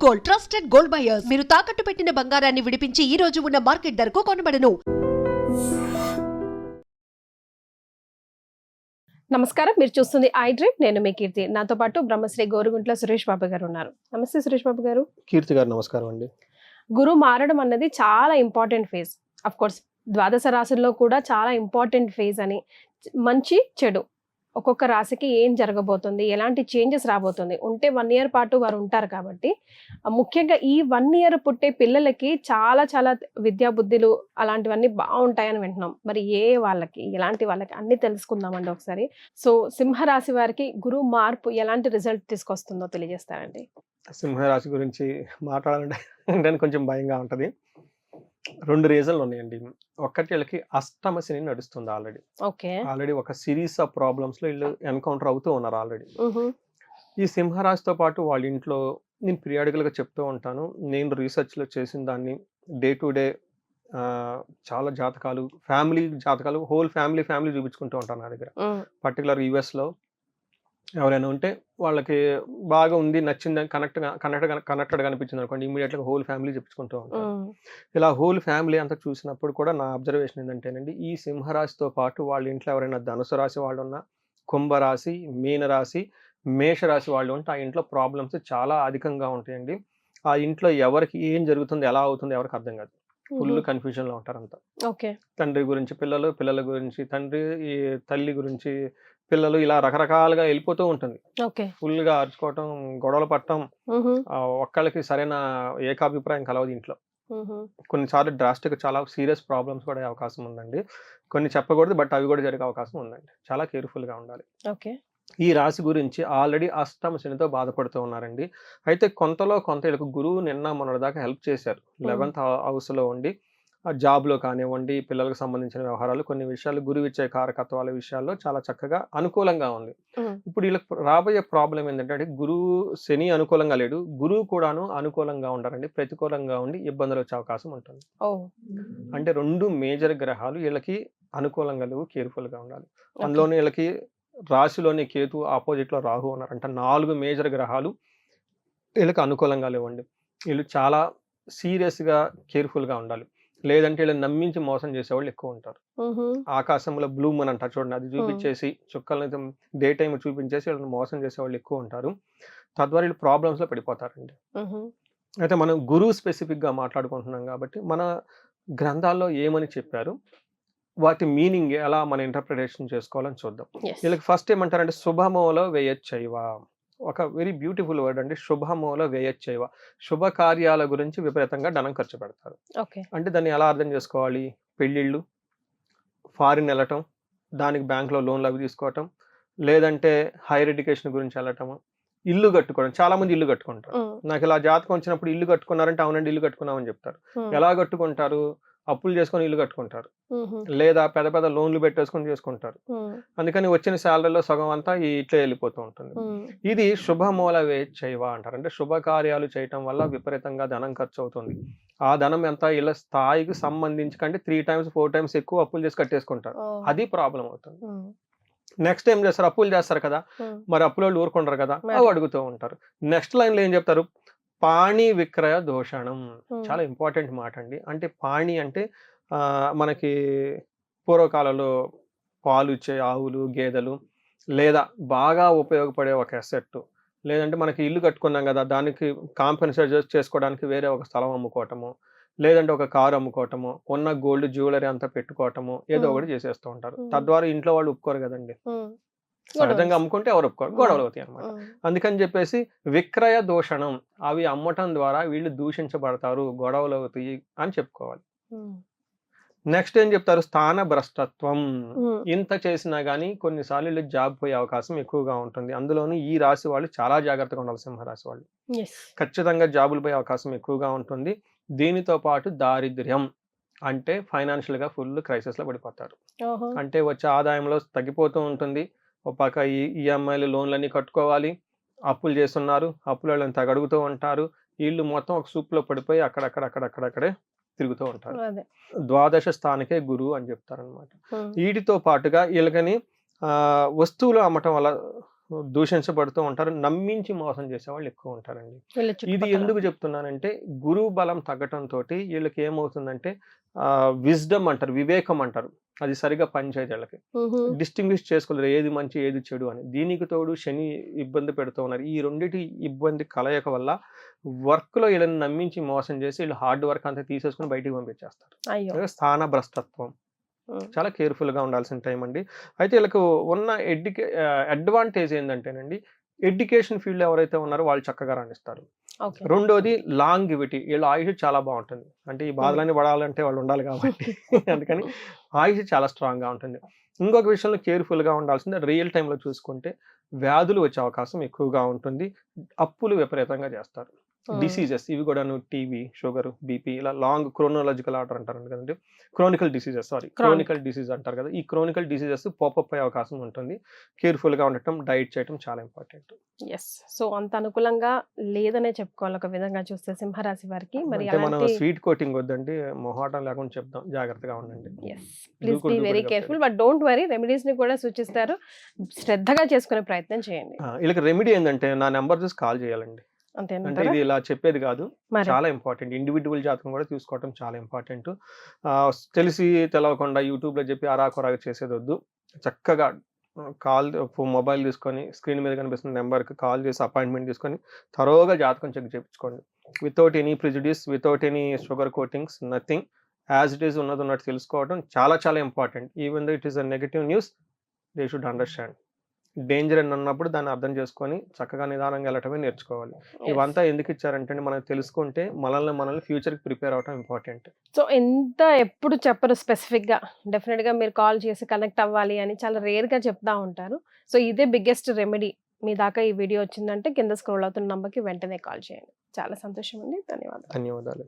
Gold, trusted gold buyers. మీరు తాకట్టు పెట్టిన బంగారాన్ని విడిపించి ఈ రోజు ఉన్న మార్కెట్ ధరకు కొనబడను. నమస్కారం, మీరు చూస్తుంది ఐ డ్రీమ్. నేను మీ కీర్తి. నాతో పాటు బ్రహ్మశ్రీ గోరుగుంట్ల సురేష్ బాబు గారు ఉన్నారు. నమస్తే సురేష్ బాబు గారు. కీర్తి గారు నమస్కారం అండి. గురు మారడం అన్నది చాలా ఇంపార్టెంట్ ఫేజ్. అఫ్ కోర్స్ ద్వాదశ రాశుల్లో కూడా చాలా ఇంపార్టెంట్ ఫేజ్ అని. మంచి చెడు ఒక్కొక్క రాశికి ఏం జరగబోతుంది, ఎలాంటి చేంజెస్ రాబోతుంది, ఉంటే 1 year పాటు వారు ఉంటారు కాబట్టి ముఖ్యంగా ఈ 1 year పుట్టే పిల్లలకి చాలా చాలా విద్యా బుద్ధులు అలాంటివన్నీ బాగుంటాయని వింటున్నాం. మరి వాళ్ళకి ఎలాంటి వాళ్ళకి అన్ని తెలుసుకుందామండి ఒకసారి. సో సింహరాశి వారికి గురు మార్పు ఎలాంటి రిజల్ట్ తీసుకొస్తుందో తెలియజేస్తారండి. సింహరాశి గురించి మాట్లాడాలంటే కొంచెం భయంగా ఉంటుంది. 2 రీజన్లు ఉన్నాయండి. ఒక్కటి వీళ్ళకి అష్టమ శని నడుస్తుంది ఆల్రెడీ. ఆల్రెడీ ఒక సిరీస్ ఆఫ్ ప్రాబ్లమ్స్ లో వీళ్ళు ఎన్కౌంటర్ అవుతూ ఉన్నారు ఆల్రెడీ. ఈ సింహరాశితో పాటు వాళ్ళ ఇంట్లో నేను పీరియాడికల్ గా చెప్తూ ఉంటాను. నేను రీసెర్చ్ లో చేసిన దాన్ని డే టు డే చాలా జాతకాలు, ఫ్యామిలీ జాతకాలు, హోల్ ఫ్యామిలీ చూపించుకుంటూ ఉంటాను నా దగ్గర. పర్టికులర్ యుఎస్ లో ఎవరైనా ఉంటే వాళ్ళకి బాగా ఉంది, నచ్చింది, కనెక్టెడ్ అనిపించింది అనుకోండి, ఇమీడియట్ గా హోల్ ఫ్యామిలీ చెప్పుకుంటూ ఉంటాను. ఇలా హోల్ ఫ్యామిలీ అంతా చూసినప్పుడు కూడా నా అబ్జర్వేషన్ ఏంటంటేనండి, ఈ సింహరాశితో పాటు వాళ్ళ ఇంట్లో ఎవరైనా ధనుసు రాశి వాళ్ళు ఉన్నా, కుంభరాశి, మీనరాశి, మేషరాశి వాళ్ళు ఉంటే ఆ ఇంట్లో ప్రాబ్లమ్స్ చాలా అధికంగా ఉంటాయండి. ఆ ఇంట్లో ఎవరికి ఏం జరుగుతుంది, ఎలా అవుతుంది ఎవరికి అర్థం కాదు. ఫుల్ కన్ఫ్యూజన్ లో ఉంటారు అంతా. తండ్రి గురించి పిల్లలు, పిల్లల గురించి తండ్రి, ఈ తల్లి గురించి పిల్లలు, ఇలా రకరకాలుగా వెళ్ళిపోతూ ఉంటుంది. ఫుల్ గా అరుచుకోవటం, గొడవలు పట్టడం, ఒక్కళ్ళకి సరైన ఏకాభిప్రాయం కలవదు ఇంట్లో. కొన్నిసార్లు డ్రాస్టిక్ చాలా సీరియస్ ప్రాబ్లమ్స్ కూడా అవకాశం ఉందండి. కొన్ని చెప్పకూడదు, బట్ అవి కూడా జరిగే అవకాశం ఉందండి. చాలా కేర్ఫుల్ గా ఉండాలి. ఈ రాశి గురించి ఆల్రెడీ అష్టమ శనితో బాధపడుతూ ఉన్నారండి. అయితే కొంతలో కొంత వీళ్ళకి గురువు నిన్న మొన్నటి దాకా హెల్ప్ చేశారు. 11th హౌస్ లో ఉండి జాబ్లో కానివ్వండి, పిల్లలకు సంబంధించిన వ్యవహారాలు, కొన్ని విషయాలు గురువు ఇచ్చే కారకత్వాల విషయాల్లో చాలా చక్కగా అనుకూలంగా ఉంది. ఇప్పుడు వీళ్ళకి రాబోయే ప్రాబ్లం ఏంటంటే, గురువు శని అనుకూలంగా లేడు, గురువు కూడాను అనుకూలంగా ఉండాలండి, ప్రతికూలంగా ఉండి ఇబ్బందులు వచ్చే అవకాశం ఉంటుంది. అంటే 2 మేజర్ గ్రహాలు వీళ్ళకి అనుకూలంగా లేవు, కేర్ఫుల్ గా ఉండాలి. అందులోనే వీళ్ళకి రాశిలోని కేతు, ఆపోజిట్ లో రాహు ఉన్నారు. అంటే 4 మేజర్ గ్రహాలు వీళ్ళకి అనుకూలంగా లేవండి. వీళ్ళు చాలా సీరియస్ గా కేర్ఫుల్ గా ఉండాలి. లేదంటే వీళ్ళని నమ్మించి మోసం చేసేవాళ్ళు ఎక్కువ ఉంటారు. ఆకాశంలో బ్లూ మూన్ అంటారు చూడండి, అది చూపించేసి చుక్కలను డే టైం చూపించేసి వీళ్ళని మోసం చేసేవాళ్ళు ఎక్కువ ఉంటారు. తద్వారా వీళ్ళు ప్రాబ్లమ్స్ లో పడిపోతారండి. అయితే మనం గురువు స్పెసిఫిక్ గా మాట్లాడుకుంటున్నాం కాబట్టి మన గ్రంథాల్లో ఏమని చెప్పారు, వాటి మీనింగ్ ఎలా మన ఇంటర్ప్రిటేషన్ చేసుకోవాలని చూద్దాం. వీళ్ళకి ఫస్ట్ ఏమంటారంటే శుభమూల వ్యయచ్చైవ. ఒక వెరీ బ్యూటిఫుల్ వర్డ్ అండి, శుభమూల వ్యయచ్చైవ. శుభ కార్యాల గురించి విపరీతంగా ధనం ఖర్చు పెడతారు. అంటే దాన్ని ఎలా అర్థం చేసుకోవాలి? పెళ్ళిళ్ళు, ఫారిన్ వెళ్ళటం, దానికి బ్యాంక్లో లోన్లు అవి తీసుకోవటం, లేదంటే హైయర్ ఎడ్యుకేషన్ గురించి వెళ్ళటము, ఇల్లు కట్టుకోవడం. చాలా మంది ఇల్లు కట్టుకుంటారు. నాకు ఇలా జాతకం వచ్చినప్పుడు ఇల్లు కట్టుకున్నారంటే అవునండి ఇల్లు కట్టుకున్నామని చెప్తారు. ఎలా కట్టుకుంటారు? అప్పులు చేసుకొని ఇల్లు కట్టుకుంటారు, లేదా పెద్ద పెద్ద లోన్లు పెట్టేసుకొని చేసుకుంటారు. అందుకని వచ్చిన శాలరీలో సగం అంతా ఇట్లా వెళ్ళిపోతూ ఉంటుంది. ఇది శుభమూల వ్యయచ్చైవ అంటారు. అంటే శుభకార్యాలు చేయటం వల్ల విపరీతంగా ధనం ఖర్చు అవుతుంది. ఆ ధనం ఎంత ఇలా స్థాయికి సంబంధించి కంటే 3 times 4 times ఎక్కువ అప్పులు చేసి కట్టేసుకుంటారు. అది ప్రాబ్లం అవుతుంది. నెక్స్ట్ ఏం చేస్తారు? అప్పులు చేస్తారు కదా, మరి అప్పుల వాళ్ళు ఊరుకుంటారు కదా, అవి అడుగుతూ ఉంటారు. నెక్స్ట్ లైన్ లో ఏం చెప్తారు? పాణి విక్రయ దోషణం. చాలా ఇంపార్టెంట్ మాట అండి. అంటే పాణి అంటే మనకి పూర్వకాలంలో పాలు ఇచ్చే ఆవులు, గేదెలు, లేదా బాగా ఉపయోగపడే ఒక అసెట్, లేదంటే మనకి ఇల్లు కట్టుకున్నాం కదా, దానికి కాంపెన్సేట్ చేసుకోవడానికి వేరే ఒక స్థలం అమ్ముకోవటము, లేదంటే ఒక కారు అమ్ముకోవటము, ఉన్న గోల్డ్ జ్యువెలరీ అంతా పెట్టుకోవటము, ఏదో ఒకటి చేసేస్తూ ఉంటారు. తద్వారా ఇంట్లో వాళ్ళు ఒప్పుకోరు కదండి. సహజంగా అమ్ముకుంటే ఎవరు ఒప్పుకోరు, గొడవలు అవుతాయి అనమాట. అందుకని చెప్పేసి విక్రయ దూషణం, అవి అమ్మటం ద్వారా వీళ్ళు దూషించబడతారు, గొడవలు అవుతాయి అని చెప్పుకోవాలి. నెక్స్ట్ ఏం చెప్తారు? స్థాన భ్రష్టత్వం. ఇంత చేసినా గానీ కొన్నిసార్లు వీళ్ళు జాబ్ పోయే అవకాశం ఎక్కువగా ఉంటుంది. అందులోనూ ఈ రాశి వాళ్ళు చాలా జాగ్రత్తగా ఉండాలి. సింహరాశి వాళ్ళు ఖచ్చితంగా జాబులు పోయే అవకాశం ఎక్కువగా ఉంటుంది. దీనితో పాటు దారిద్ర్యం, అంటే ఫైనాన్షియల్ గా ఫుల్ క్రైసిస్ లో పడిపోతారు. అంటే వచ్చే ఆదాయంలో తగ్గిపోతూ ఉంటుంది. ఒక పక్క ఈఎంఐలు, లోన్లన్నీ కట్టుకోవాలి, అప్పులు చేస్తున్నారు, అప్పుల వాళ్ళని తగడుగుతూ ఉంటారు. వీళ్ళు మొత్తం ఒక సూప్లో పడిపోయి అక్కడక్కడే తిరుగుతూ ఉంటారు. ద్వాదశ స్థానికే గురువు అని చెప్తారనమాట. వీటితో పాటుగా వీళ్ళకని వస్తువులు అమ్మటం వల్ల దూషించబడుతూ ఉంటారు, నమ్మించి మోసం చేసే వాళ్ళు ఎక్కువ ఉంటారండి. వీళ్ళ ఇది చుట్టుపక్కల. ఎందుకు చెప్తున్నానంటే గురువు బలం తగ్గటంతో వీళ్ళకి ఏమవుతుందంటే విజ్డమ్ అంటారు, వివేకం అంటారు, అది సరిగా పనిచేయదు వీళ్ళకి. మ్హూ. డిస్టింగ్విష్ చేసుకోలేరు ఏది మంచి ఏది చెడు అని. దీనికి తోడు శని ఇబ్బంది పెడుతూ ఉన్నారు. ఈ రెండిటి ఇబ్బంది కలయిక వల్ల వర్క్లో వీళ్ళని నమ్మించి మోసం చేసి వీళ్ళు హార్డ్ వర్క్ అంతా తీసేసుకుని బయటికి పంపించేస్తారు. అయ్యో. అలాగే స్థాన భ్రష్టత్వం చాలా కేర్ఫుల్గా ఉండాల్సిన టైం అండి. అయితే వీళ్ళకు ఉన్న అడ్వాంటేజ్ ఏంటంటేనండి, ఎడ్యుకేషన్ ఫీల్డ్ ఎవరైతే ఉన్నారో వాళ్ళు చక్కగా రాణిస్తారు. ఓకే. రెండోది లాంగివిటీ, వీళ్ళ ఆయుష్ చాలా బాగుంటుంది. అంటే ఈ బాధలన్నీ పడాలంటే వాళ్ళు ఉండాలి కాబట్టి అందుకని ఆయుష్ చాలా స్ట్రాంగ్గా ఉంటుంది. ఇంకొక విషయంలో కేర్ఫుల్గా ఉండాల్సింది, రియల్ టైంలో చూసుకుంటే వ్యాధులు వచ్చే అవకాశం ఎక్కువగా ఉంటుంది. అప్పులు విపరీతంగా చేస్తారు. డిసీజెస్ ఇవి కూడాను టీబీ, షుగర్, బీపీ, ఇలా లాంగ్ క్రోనోలాజికల్ ఆర్డర్ అంటారు కదండి, క్రోనికల్ డిసీజెస్, క్రోనికల్ డిసీజ్ అంటారు కదా, ఈ క్రోనికల్ డిసీజెస్ పాపప్ అయ్యే అవకాశం ఉంటుంది. కేర్ఫుల్గా ఉండటం, డైట్ చేయటం చాలా ఇంపార్టెంట్. ఎస్. సో అంత అనుకూలంగా లేదనే చెప్పుకోవాలి ఒక విధంగా చూస్తే సింహరాశి వారికి. మరి అంటే మనం అలాంటి స్వీట్ కోటింగ్ వద్దండి, మొహాటం లేకుండా చెప్దాం, జాగ్రత్తగా ఉండండి. Please be very careful, but don't worry, remedies ని కూడా సూచిస్తారు, శ్రద్ధగా చేసుకునే ప్రయత్నం చేయండి. వీళ్ళకి రెమెడీ ఏంటంటే నా నెంబర్ చూసి కాల్ చేయాలండి. అంటే అంతేనంటారా? ఇది ఇలా చెప్పేది కాదు, మరి చాలా ఇంపార్టెంట్. ఇండివిజువల్ జాతకం కూడా చూసుకోవటం చాలా ఇంపార్టెంట్. తెలిసి తెలవకుండా యూట్యూబ్లో చెప్పి అరాకొరాగా చేసేది వద్దు. చక్కగా మొబైల్ తీసుకొని స్క్రీన్ మీద కనిపిస్తున్న నెంబర్కి కాల్ చేసి అపాయింట్మెంట్ తీసుకొని థరోగా జాతకం చెక్ చేయించుకోండి. Without any prejudice, without any sugar coatings, nothing, as it is ఉన్నది ఉన్నట్టు తెలుసుకోవడం చాలా చాలా important. Even though it is a negative news, they should understand. Danger అని అన్నప్పుడు దాన్ని అర్థం చేసుకొని చక్కగా నిదానంగా వెళ్ళటమే నేర్చుకోవాలి. ఇవంతా ఎందుకు ఇచ్చారంటే మనకు తెలుసుకుంటే మనల్ని ఫ్యూచర్కి ప్రిపేర్ అవటం ఇంపార్టెంట్. సో ఎంత ఎప్పుడు చెప్పరు స్పెసిఫిక్ గా, డెఫినెట్ గా మీరు కాల్ చేసి కనెక్ట్ అవ్వాలి అని చాలా రేర్ గా చెప్తా ఉంటారు. సో ఇదే బిగ్గెస్ట్ రెమెడీ. మీ దాకా ఈ వీడియో వచ్చిందంటే కింద స్క్రోల్ అవుతున్న నంబర్కి వెంటనే కాల్ చేయండి. చాలా సంతోషం అండి, ధన్యవాదాలు. ధన్యవాదాలు.